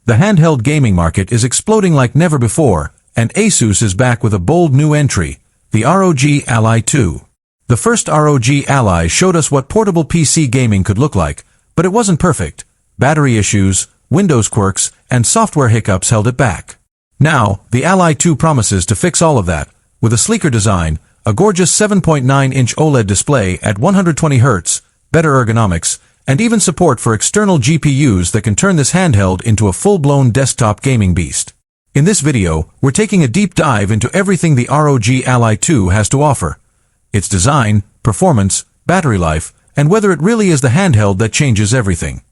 The handheld gaming market is exploding like never before, and ASUS is back with a bold new entry, the ROG Ally 2. The first ROG Ally showed us what portable PC gaming could look like, but it wasn't perfect. Battery issues, Windows quirks, and software hiccups held it back. Now, the Ally 2 promises to fix all of that, with a sleeker design, a gorgeous 7.9-inch OLED display at 120Hz, better ergonomics, and even support for external GPUs that can turn this handheld into a full-blown desktop gaming beast. In this video, we're taking a deep dive into everything the ROG Ally 2 has to offer. Its design, performance, battery life, and whether it really is the handheld that changes everything.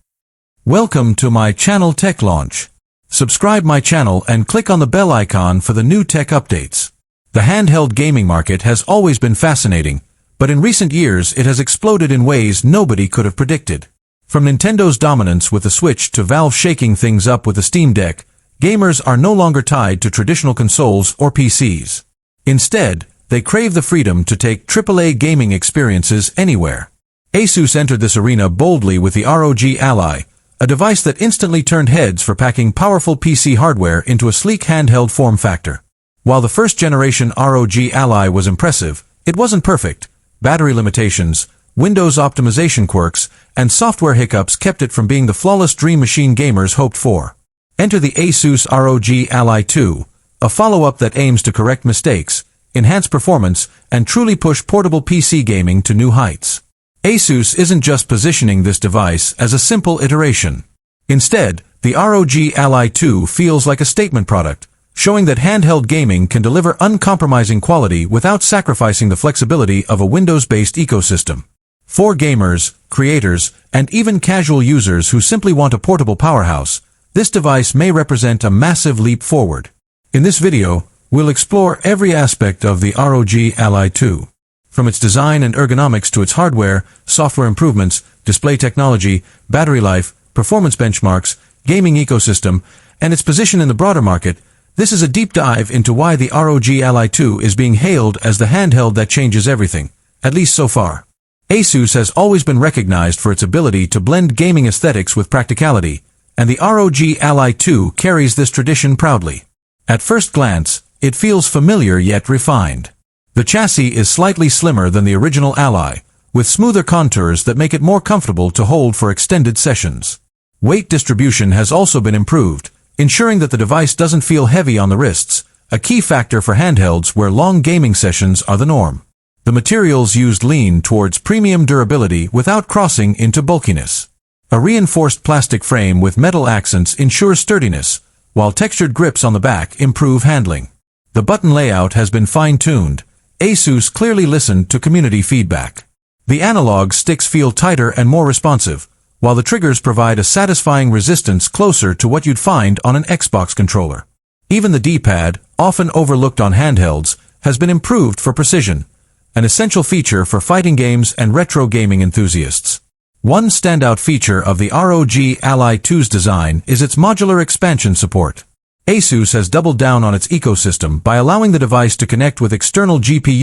Welcome to my channel Tech Launch. Subscribe my channel and click on the bell icon for the new tech updates. The handheld gaming market has always been fascinating, but in recent years it has exploded in ways nobody could have predicted. From Nintendo's dominance with the Switch to Valve shaking things up with the Steam Deck, gamers are no longer tied to traditional consoles or PCs. Instead, they crave the freedom to take AAA gaming experiences anywhere. ASUS entered this arena boldly with the ROG Ally, a device that instantly turned heads for packing powerful PC hardware into a sleek handheld form factor. While the first-generation ROG Ally was impressive, it wasn't perfect. Battery limitations, Windows optimization quirks, and software hiccups kept it from being the flawless dream machine gamers hoped for. Enter the ASUS ROG Ally 2, a follow-up that aims to correct mistakes, enhance performance, and truly push portable PC gaming to new heights. ASUS isn't just positioning this device as a simple iteration. Instead, the ROG Ally 2 feels like a statement product, showing that handheld gaming can deliver uncompromising quality without sacrificing the flexibility of a Windows-based ecosystem. For gamers, creators, and even casual users who simply want a portable powerhouse, this device may represent a massive leap forward. In this video, we'll explore every aspect of the ROG Ally 2. From its design and ergonomics to its hardware, software improvements, display technology, battery life, performance benchmarks, gaming ecosystem, and its position in the broader market, this is a deep dive into why the ROG Ally 2 is being hailed as the handheld that changes everything, at least so far. ASUS has always been recognized for its ability to blend gaming aesthetics with practicality, and the ROG Ally 2 carries this tradition proudly. At first glance, it feels familiar yet refined. The chassis is slightly slimmer than the original Ally, with smoother contours that make it more comfortable to hold for extended sessions. Weight distribution has also been improved, ensuring that the device doesn't feel heavy on the wrists, a key factor for handhelds where long gaming sessions are the norm. The materials used lean towards premium durability without crossing into bulkiness. A reinforced plastic frame with metal accents ensures sturdiness, while textured grips on the back improve handling. The button layout has been fine-tuned. ASUS clearly listened to community feedback. The analog sticks feel tighter and more responsive, while the triggers provide a satisfying resistance closer to what you'd find on an Xbox controller. Even the D-pad, often overlooked on handhelds, has been improved for precision, an essential feature for fighting games and retro gaming enthusiasts. One standout feature of the ROG Ally 2's design is its modular expansion support. ASUS has doubled down on its ecosystem by allowing the device to connect with external GPUs